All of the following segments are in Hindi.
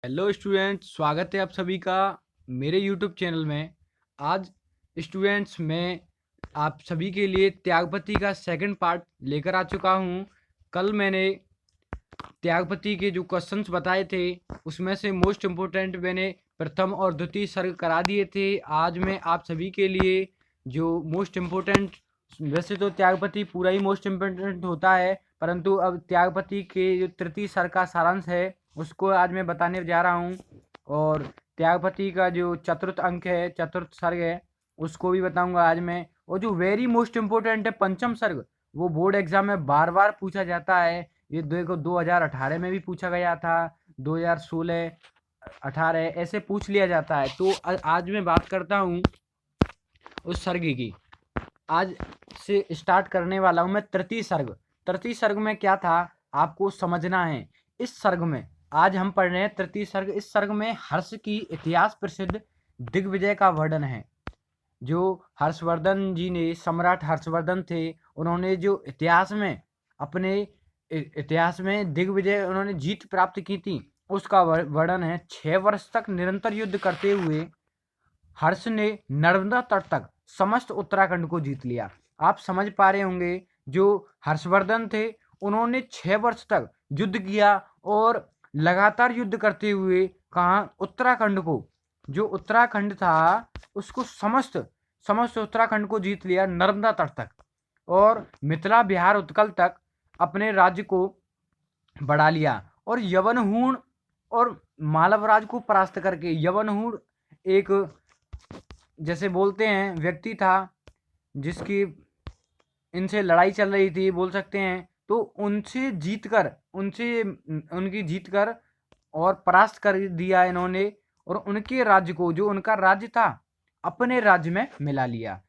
हेलो स्टूडेंट, स्वागत है आप सभी का मेरे यूट्यूब चैनल में। आज स्टूडेंट्स मैं आप सभी के लिए त्यागपति का सेकंड पार्ट लेकर आ चुका हूं। कल मैंने त्यागपति के जो क्वेश्चंस बताए थे उसमें से मोस्ट इम्पोर्टेंट मैंने प्रथम और द्वितीय सर्ग करा दिए थे। आज मैं आप सभी के लिए जो मोस्ट इम्पोर्टेंट, वैसे तो त्यागपति पूरा ही मोस्ट इम्पोर्टेंट होता है, परंतु अब त्यागपति के जो तृतीय सर्ग का सारांश है उसको आज मैं बताने जा रहा हूँ। और त्यागपति का जो चतुर्थ अंक है, चतुर्थ सर्ग है, उसको भी बताऊंगा आज मैं। और जो वेरी मोस्ट इम्पोर्टेंट है पंचम सर्ग, वो बोर्ड एग्जाम में बार बार पूछा जाता है। ये देखो 2018 में भी पूछा गया था, 2016, 18 ऐसे पूछ लिया जाता है। तो आज मैं बात करता हूँ उस सर्ग की। आज से स्टार्ट करने वाला हूँ मैं तृतीय सर्ग। तृतीय सर्ग में क्या था आपको समझना है। इस सर्ग में आज हम पढ़ रहे हैं तृतीय सर्ग। इस सर्ग में हर्ष की इतिहास प्रसिद्ध दिग्विजय का वर्णन है। जो हर्षवर्धन जी ने, सम्राट हर्षवर्धन थे, उन्होंने जो इतिहास में अपने इतिहास में दिग्विजय उन्होंने जीत प्राप्त की थी, उसका वर्णन है। 6 वर्ष तक निरंतर युद्ध करते हुए हर्ष ने नर्मदा तट तक समस्त उत्तराखंड को जीत लिया। आप समझ पा रहे होंगे, जो हर्षवर्धन थे उन्होंने 6 वर्ष तक युद्ध किया और लगातार युद्ध करते हुए कहाँ, उत्तराखंड को, जो उत्तराखंड था उसको समस्त समस्त उत्तराखंड को जीत लिया, नर्मदा तट तक, और मिथिला, बिहार, उत्कल तक अपने राज्य को बढ़ा लिया। और यवनहूण और मालवराज को परास्त करके, यवनहूण एक जैसे बोलते हैं व्यक्ति था जिसकी इनसे लड़ाई चल रही थी बोल सकते हैं, तो उनसे जीतकर, उनकी जीतकर और परास्त कर दिया इन्होंने, और उनके राज्य को, जो उनका राज्य था, अपने राज्य में मिला लिया।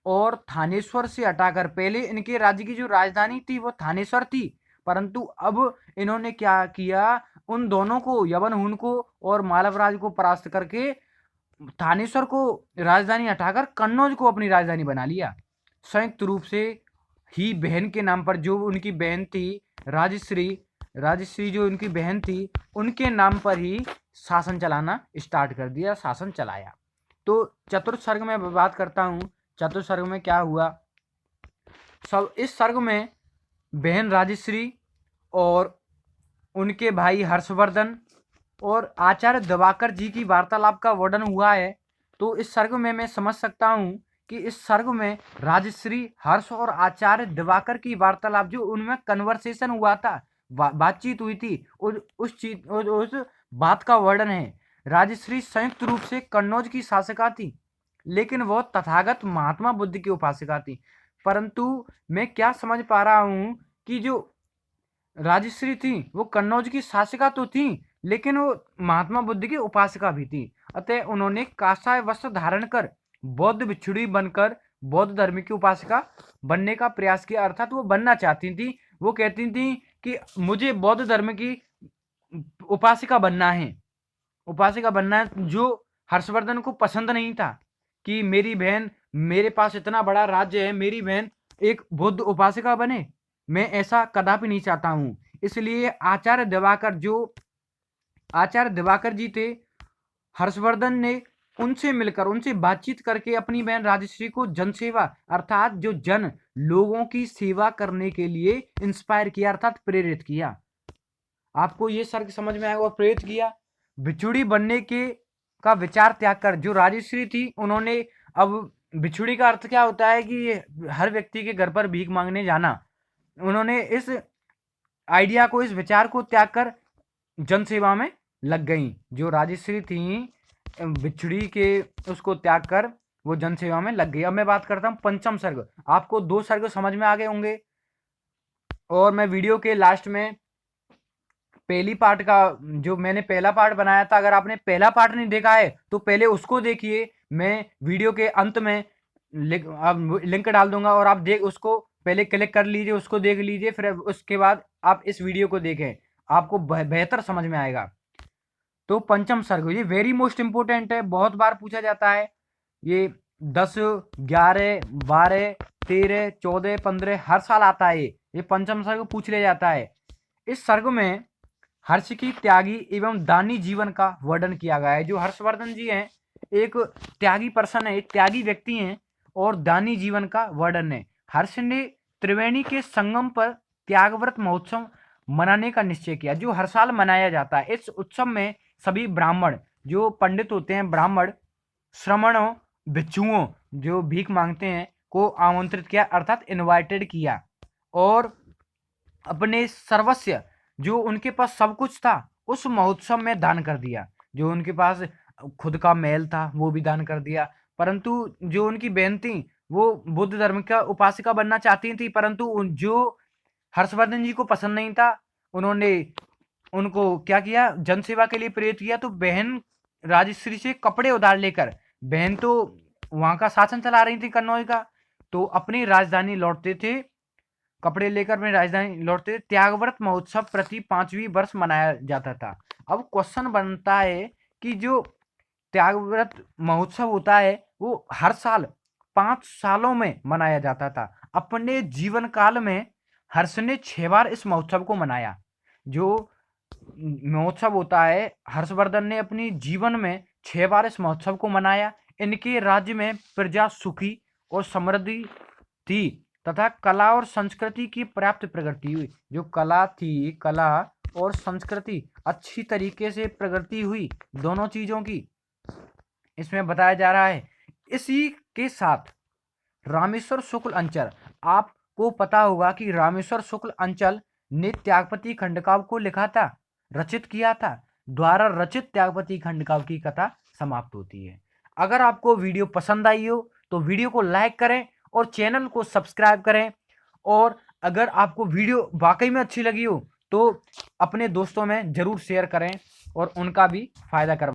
और थानेश्वर से हटाकर, पहले इनके राज्य की जो राजधानी थी वो थानेश्वर थी, परंतु अब इन्होंने क्या किया, उन दोनों को, यवनहूण को और मालवराज को परास्त करके थानेश्वर को राजधानी हटाकर कन्नौज को अपनी राजधानी बना लिया। संयुक्त रूप से ही बहन के नाम पर, जो उनकी बहन थी राजश्री, राजश्री जो उनकी बहन थी, उनके नाम पर ही शासन चलाना स्टार्ट कर दिया, शासन चलाया। तो चतुर्थ सर्ग में बात करता हूँ। चतुर्थ सर्ग में क्या हुआ, सब इस सर्ग में बहन राजश्री और उनके भाई हर्षवर्धन और आचार्य दिवाकर जी की वार्तालाप का वर्णन हुआ है। तो इस सर्ग में मैं समझ सकता हूँ कि इस सर्ग में राजश्री, हर्ष और आचार्य दिवाकर की वार्तालाप, जो उनमें कन्वर्सेशन हुआ था, बातचीत हुई थी, उस बात का वर्णन है। राजश्री संयुक्त रूप से कन्नौज की शासका थी, लेकिन वह तथागत महात्मा बुद्ध की उपासिका थी। परंतु मैं क्या समझ पा रहा हूँ कि जो राजश्री थी वो कन्नौज की शासिका तो थी, लेकिन वो महात्मा बुद्ध की उपासिका भी थी। अतः उन्होंने काषाय वस्त्र धारण कर बौद्ध भिक्षुणी बनकर बौद्ध धर्म की उपासिका बनने का प्रयास किया, अर्थात वो बनना चाहती थी। वो कहती थी कि मुझे बौद्ध धर्म की उपासिका बनना है, उपासिका बनना है। जो हर्षवर्धन को पसंद नहीं था कि मेरी बहन, मेरे पास इतना बड़ा राज्य है, मेरी बहन एक बुद्ध उपासिका बने, मैं ऐसा कदापि नहीं चाहता हूं। इसलिए आचार्य दिवाकर, जो आचार्य दिवाकर जी थे, हर्षवर्धन ने उनसे मिलकर, उनसे बातचीत करके अपनी बहन राजश्री को जनसेवा, अर्थात जो जन लोगों की सेवा करने के लिए इंस्पायर किया, अर्थात प्रेरित किया। आपको ये सर्ग समझ में आएगा। और प्रेरित किया, भिक्षुड़ी बनने के का विचार त्याग कर, जो राजश्री थी उन्होंने, अब भिक्षुड़ी का अर्थ क्या होता है कि हर व्यक्ति के घर पर भीख मांगने जाना, उन्होंने इस आइडिया को, इस विचार को त्याग कर जनसेवा में लग गई। जो राजश्री थी भिक्षुड़ी के उसको त्याग कर वो जनसेवा में लग गई। अब मैं बात करता हूँ पंचम सर्ग। आपको 2 सर्ग समझ में आ गए होंगे, और मैं वीडियो के लास्ट में पहली पार्ट का, जो मैंने पहला पार्ट बनाया था, अगर आपने पहला पार्ट नहीं देखा है तो पहले उसको देखिए। मैं वीडियो के अंत में लिंक डाल दूंगा, और आप देख, उसको पहले क्लिक कर लीजिए, उसको देख लीजिए, फिर उसके बाद आप इस वीडियो को देखें, आपको बेहतर समझ में आएगा। तो पंचम सर्ग ये वेरी मोस्ट इंपोर्टेंट है, बहुत बार पूछा जाता है। ये 10, 11, 12, 13, 14, 15 हर साल आता है। ये पंचम सर्ग पूछ लिया जाता है। इस सर्ग में हर्ष की त्यागी एवं दानी जीवन का वर्णन किया गया है। जो हर्षवर्धन जी हैं एक त्यागी पर्सन है, एक त्यागी व्यक्ति हैं और दानी जीवन का वर्णन है। हर्ष ने त्रिवेणी के संगम पर त्यागव्रत महोत्सव मनाने का निश्चय किया, जो हर साल मनाया जाता है। इस उत्सव में सभी ब्राह्मण, जो पंडित होते हैं, ब्राह्मण, श्रमणों, भिक्षुओं जो भीख मांगते हैं को आमंत्रित किया, अर्थात इनवाइटेड किया, और अपने सर्वस्व, जो उनके पास सब कुछ था, उस महोत्सव में दान कर दिया। जो उनके पास खुद का महल था वो भी दान कर दिया, परंतु जो उनकी बहन थी वो बुद्ध धर्म का उपासिका बनना चाहती थी, परंतु जो हर्षवर्धन जी को पसंद नहीं था, उन्होंने उनको क्या किया, जनसेवा के लिए प्रेरित किया। तो बहन राजश्री से कपड़े उधार लेकर, बहन तो वहां का शासन चला रही थी कन्नौज का, तो अपनी राजधानी लौटते थे, कपड़े लेकर अपनी राजधानी लौटते थे। त्यागव्रत महोत्सव प्रति 5वीं वर्ष मनाया जाता था। अब क्वेश्चन बनता है कि जो त्यागव्रत महोत्सव होता है वो हर साल 5 सालों में मनाया जाता था। अपने जीवन काल में हर्ष ने 6 बार इस महोत्सव को मनाया। जो महोत्सव होता है, हर्षवर्धन ने अपनी जीवन में 6 बार इस महोत्सव को मनाया। इनके राज्य में प्रजा सुखी और समृद्धि थी तथा कला और संस्कृति की पर्याप्त प्रगति हुई। जो कला थी, कला और संस्कृति अच्छी तरीके से प्रगति हुई, दोनों चीजों की इसमें बताया जा रहा है। इसी के साथ रामेश्वर शुक्ल अंचल, आपको पता होगा कि रामेश्वर शुक्ल अंचल ने त्यागपति खंडकाव्य को लिखा था, रचित किया था। द्वारा रचित त्यागपति खंडकाव्य की कथा समाप्त होती है। अगर आपको वीडियो पसंद आई हो तो वीडियो को लाइक करें और चैनल को सब्सक्राइब करें, और अगर आपको वीडियो वाकई में अच्छी लगी हो तो अपने दोस्तों में जरूर शेयर करें और उनका भी फायदा करवाएं।